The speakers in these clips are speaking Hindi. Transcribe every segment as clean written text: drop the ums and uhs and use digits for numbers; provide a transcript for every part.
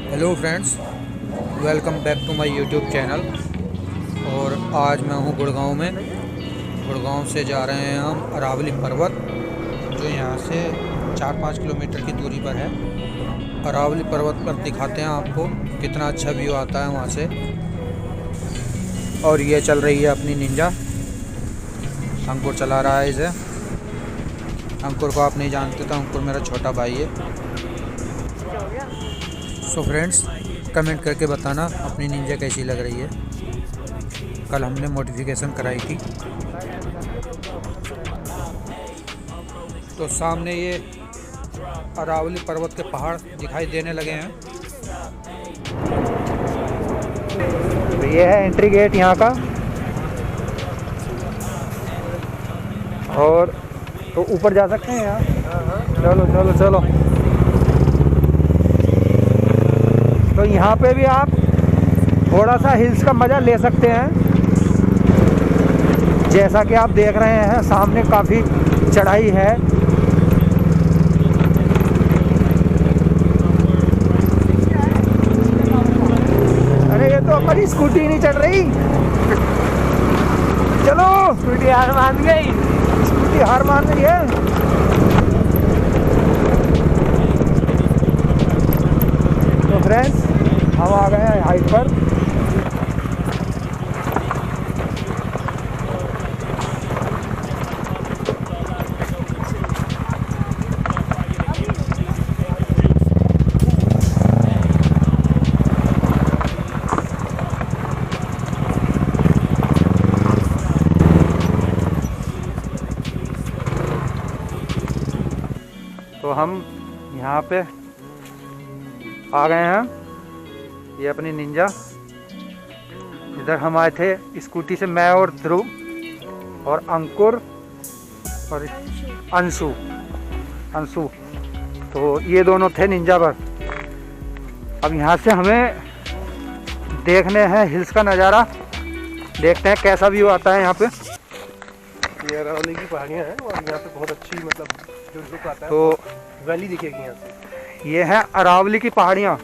Hello friends, welcome back to my YouTube channel. और आज मैं हूँ गुड़गांव में। गुड़गांव से जा रहे हैं हम अरावली पर्वत, जो यहाँ से 4-5 किलोमीटर की दूरी पर है। अरावली पर्वत पर दिखाते हैं आपको कितना अच्छा व्यू आता है वहाँ से। और ये चल रही है अपनी निंजा। अंकुर चला रहा है इसे। अंकुर को आप नहीं जानते तो अंकुर मेरा छोटा भाई है। सो फ्रेंड्स, कमेंट करके बताना अपनी निंजा कैसी लग रही है। कल हमने मॉडिफिकेशन कराई थी। तो सामने ये अरावली पर्वत के पहाड़ दिखाई देने लगे हैं। तो ये है एंट्री गेट यहाँ का। और तो ऊपर जा सकते हैं यहाँ। चलो चलो चलो। तो यहाँ पे भी आप थोड़ा सा हिल्स का मज़ा ले सकते हैं। जैसा कि आप देख रहे हैं सामने काफ़ी चढ़ाई है। अरे ये तो हमारी स्कूटी नहीं चढ़ रही। चलो, स्कूटी हार मान गई। स्कूटी हार मान गई है। तो फ्रेंड्स, हम आ गए हैं हाइट पर। तो हम यहाँ पे आ गए हैं। ये अपनी निंजा। इधर हम आए थे स्कूटी से, मैं और ध्रुव और अंकुर और अंशु। तो ये दोनों थे निंजा पर। अब यहाँ से हमें देखने हैं हिल्स का नज़ारा। देखते हैं कैसा व्यू आता है यहाँ पे। ये अरावली की पहाड़ियाँ हैं और यहाँ पे बहुत अच्छी मतलब जो लुक आता है, तो वैली दिखेगी यहाँ से। ये है अरावली की पहाड़ियाँ।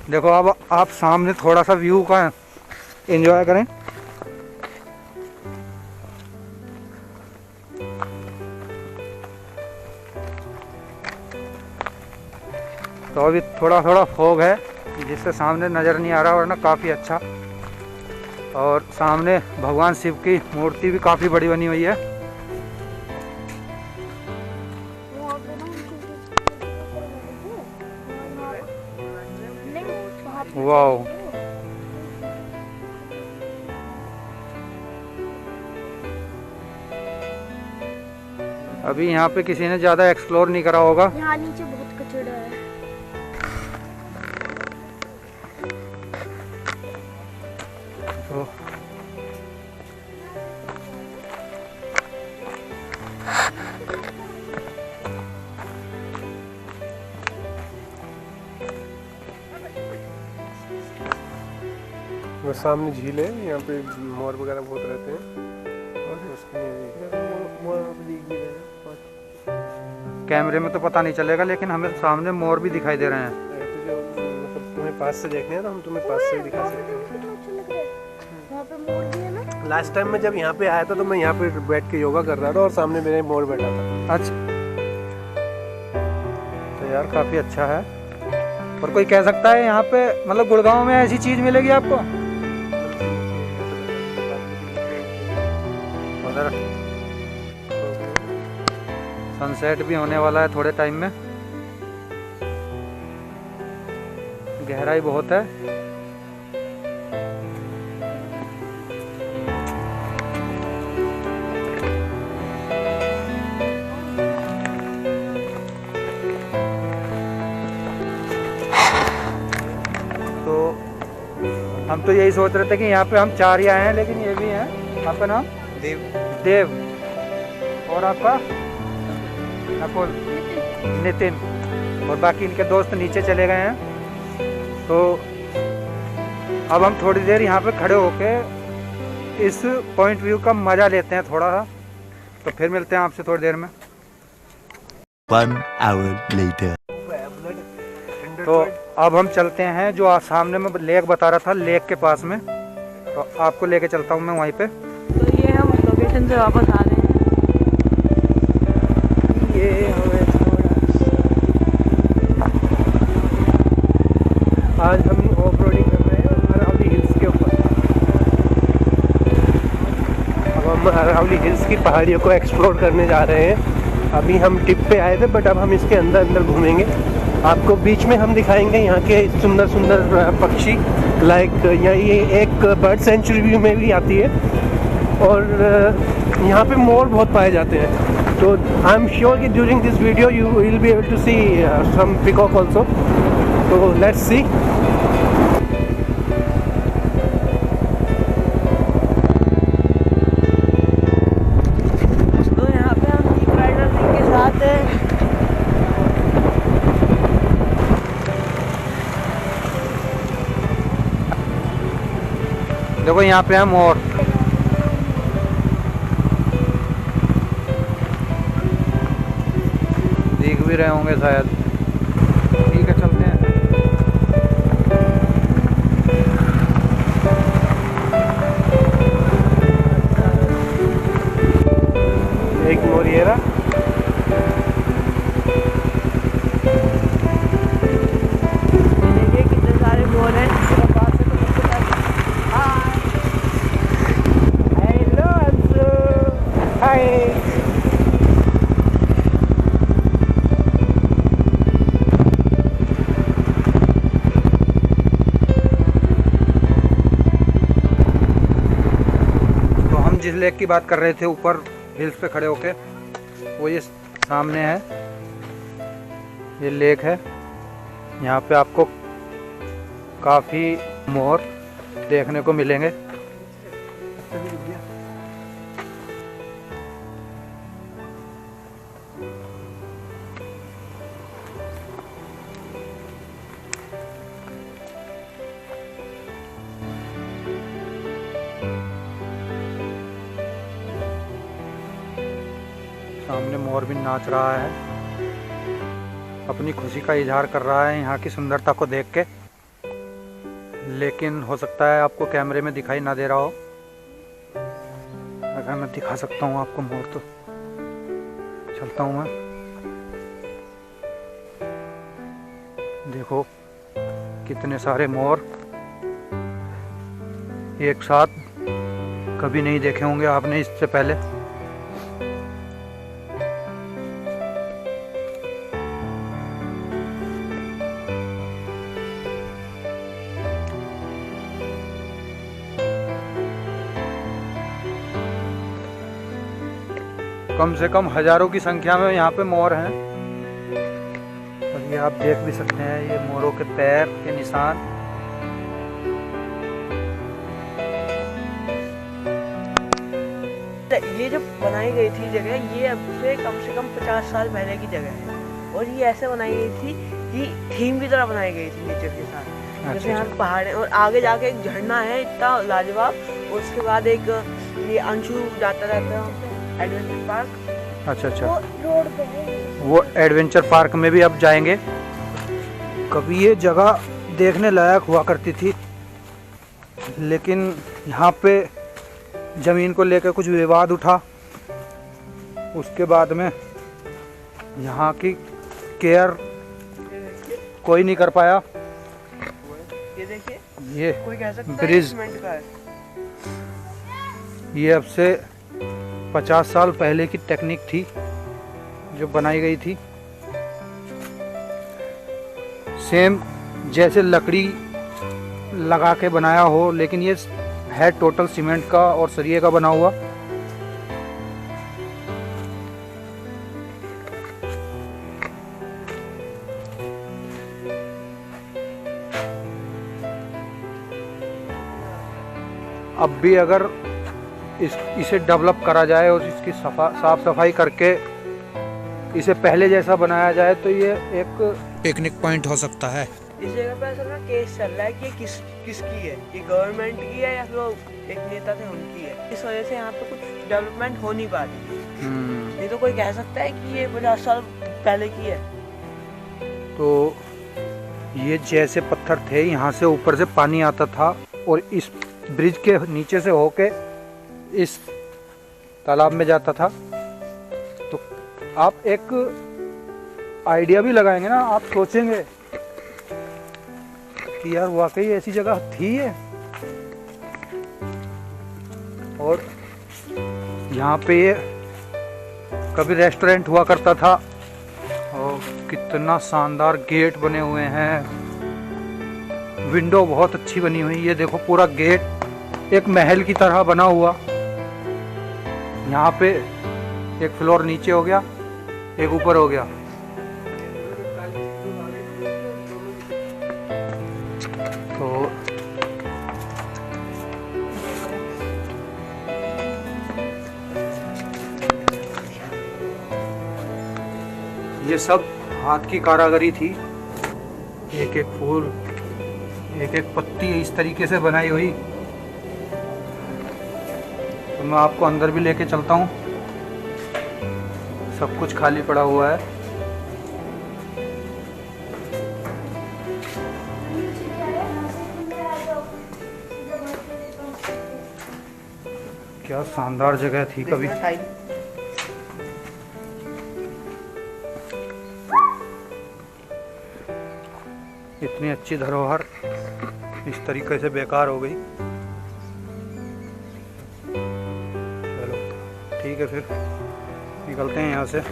देखो, अब आप सामने थोड़ा सा व्यू का एंजॉय करें। तो अभी थोड़ा थोड़ा फॉग है जिससे सामने नज़र नहीं आ रहा, वरना काफ़ी अच्छा। और सामने भगवान शिव की मूर्ति भी काफ़ी बड़ी बनी हुई है। वाओ, अभी यहाँ पे किसी ने ज़्यादा एक्सप्लोर नहीं करा होगा। यहाँ नीचे बहुत कचड़ा है। वो सामने झील है, यहाँ पे मोर वगैरह बहुत रहते हैं। और उसमें कैमरे में तो पता नहीं चलेगा, लेकिन हमें सामने मोर भी दिखाई दे रहे हैं। तो जो मतलब तुम्हें पास से देखने हैं तो हम तुम्हें पास से ही दिखा सकते हैं। वहाँ पे मोर भी है ना। लास्ट टाइम मैं जब यहाँ पे आया था तो मैं यहाँ पे बैठ के योगा कर रहा था और सामने मेरे मोर बैठा था। अच्छा, तो यार काफ़ी अच्छा है। और कोई कह सकता है यहाँ पे मतलब गुड़गांव में ऐसी चीज़ मिलेगी आपको? उधर सनसेट भी होने वाला है थोड़े टाइम में। गहराई बहुत है। तो हम तो यही सोच रहे थे कि यहाँ पे हम 4 ही आए हैं, लेकिन ये भी हैं। आपका नाम? देव। और आपका? नकुल, नितिन। और बाकी इनके दोस्त नीचे चले गए हैं। तो अब हम थोड़ी देर यहाँ पे खड़े होके इस पॉइंट व्यू का मज़ा लेते हैं थोड़ा सा। तो फिर मिलते हैं आपसे थोड़ी देर में। 1 hour later. तो अब हम चलते हैं जो सामने में लेक बता रहा था, लेक के पास में, तो आपको लेके चलता हूँ मैं वहीं पे। तो ये हम लोकेशन से वापस आ रहे हैं। ये हमें आज हम ऑफ रोडिंग कर रहे हैं अरावली हिल्स के ऊपर। अब हम अरावली हिल्स की पहाड़ियों को एक्सप्लोर करने जा रहे हैं। अभी हम टिप पे आए थे, बट अब हम इसके अंदर अंदर घूमेंगे। आपको बीच में हम दिखाएंगे यहाँ के सुंदर सुंदर पक्षी, लाइक ये एक बर्ड सेंचुरी व्यू में भी आती है, और यहाँ पे मोर बहुत पाए जाते हैं। तो आई एम श्योर कि during this video you will be able to see some peacock also. तो लेट्स सी। तो यहाँ पे हम जीप राइडर के साथ हैं। देखो यहाँ पे है मोर। दिख भी रहे होंगे शायद। ठीक है, चलते हैं। एक मोरिएरा, देखिए कितने सारे मोर हैं। हेलो अंशु, हाय। तो हम जिस लेक की बात कर रहे थे ऊपर हिल्स पे खड़े होके, वो ये सामने है, ये लेक है। यहाँ पे आपको काफ़ी मोर देखने को मिलेंगे। सामने मोर भी नाच रहा है, अपनी खुशी का इजहार कर रहा है यहाँ की सुंदरता को देख के। लेकिन हो सकता है आपको कैमरे में दिखाई ना दे रहा हो। अगर मैं दिखा सकता हूँ आपको मोर, तो चलता हूँ मैं। देखो कितने सारे मोर एक साथ, कभी नहीं देखे होंगे आपने इससे पहले। कम से कम हजारों की संख्या में यहाँ पे मोर हैं। और ये आप देख भी सकते हैं, ये मोरों के पैर के निशान। ये जो बनाई गई थी जगह, ये अब से कम 50 साल पहले की जगह है। और ये ऐसे बनाई गई थी कि थीम की तरह बनाई गई थी नेचर के साथ। जैसे यहाँ पहाड़ है और आगे जाके एक झरना है इतना लाजवाब। और उसके बाद एक ये अंशु जाता रहता है एडवेंचर पार्क। अच्छा अच्छा, वो रोड पे है। वो एडवेंचर पार्क में भी अब जाएंगे। कभी ये जगह देखने लायक हुआ करती थी, लेकिन यहाँ पे ज़मीन को लेकर कुछ विवाद उठा। उसके बाद में यहाँ की केयर कोई नहीं कर पाया। ये देखिए, ये कोई कह सकता है ब्रिज, सीमेंट का है। ये अब से 50 साल पहले की टेक्निक थी जो बनाई गई थी। सेम जैसे लकड़ी लगा के बनाया हो, लेकिन ये है टोटल सीमेंट का और सरिये का बना हुआ। अब भी अगर इसे डेवलप करा जाए और इसकी साफ सफाई करके इसे पहले जैसा बनाया जाए, तो ये एक पिकनिक पॉइंट हो सकता है। इस जगह पे असल में केस चल रहा है कि ये किसकी है, ये गवर्नमेंट की है या फिर एक नेता थे उनकी है। इस वजह से यहाँ पे कुछ डेवलपमेंट हो नहीं पा रही। नहीं तो कोई कह सकता है कि ये 50 साल पहले की है। तो ये जैसे पत्थर थे, यहाँ से ऊपर से पानी आता था और इस ब्रिज के नीचे से होके इस तालाब में जाता था। तो आप एक आइडिया भी लगाएंगे ना, आप सोचेंगे कि यार वाकई ऐसी जगह थी ये। और यहाँ पे ये कभी रेस्टोरेंट हुआ करता था। और कितना शानदार गेट बने हुए हैं, विंडो बहुत अच्छी बनी हुई। ये देखो पूरा गेट एक महल की तरह बना हुआ। यहाँ पे एक फ्लोर नीचे हो गया, एक ऊपर हो गया। तो ये सब हाथ की कारीगरी थी। एक एक फूल, एक एक पत्ती इस तरीके से बनाई हुई। तो मैं आपको अंदर भी लेके चलता हूँ। सब कुछ खाली पड़ा हुआ है। क्या शानदार जगह थी कभी। इतनी अच्छी धरोहर इस तरीके से बेकार हो गई। चलो ठीक है, फिर निकलते हैं यहाँ से। तो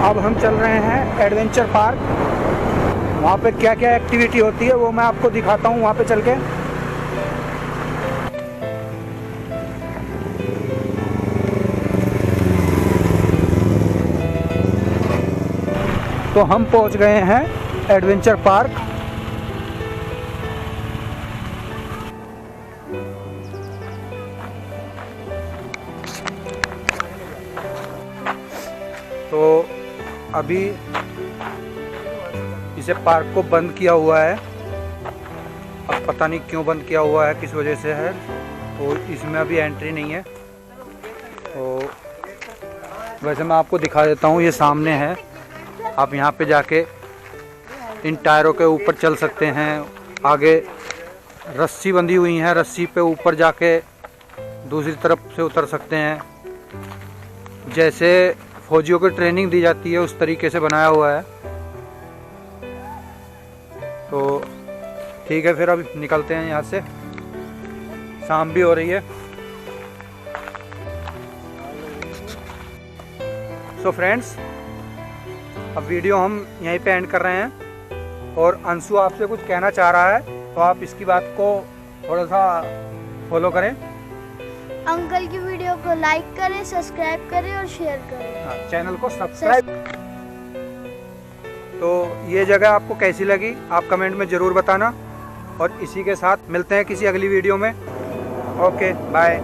अब हम चल रहे हैं एडवेंचर पार्क। वहाँ पे क्या क्या एक्टिविटी होती है वो मैं आपको दिखाता हूँ वहाँ पे चल के। तो हम पहुंच गए हैं एडवेंचर पार्क। तो अभी इसे पार्क को बंद किया हुआ है। अब पता नहीं क्यों बंद किया हुआ है, किस वजह से है। तो इसमें अभी एंट्री नहीं है। तो वैसे मैं आपको दिखा देता हूँ, ये सामने है। आप यहाँ पे जाके इन टायरों के ऊपर चल सकते हैं। आगे रस्सी बंधी हुई है, रस्सी पे ऊपर जाके दूसरी तरफ से उतर सकते हैं। जैसे फौजियों को ट्रेनिंग दी जाती है उस तरीके से बनाया हुआ है। तो ठीक है, फिर अब निकलते हैं यहाँ से। शाम भी हो रही है। सो फ्रेंड्स, अब वीडियो हम यहीं पे एंड कर रहे हैं। और अंशु आपसे कुछ कहना चाह रहा है, तो आप इसकी बात को थोड़ा सा फॉलो करें। अंकल की वीडियो को लाइक करें, सब्सक्राइब करें और शेयर करें। हाँ, चैनल को सब्सक्राइब। तो ये जगह आपको कैसी लगी आप कमेंट में ज़रूर बताना। और इसी के साथ मिलते हैं किसी अगली वीडियो में। Okay bye.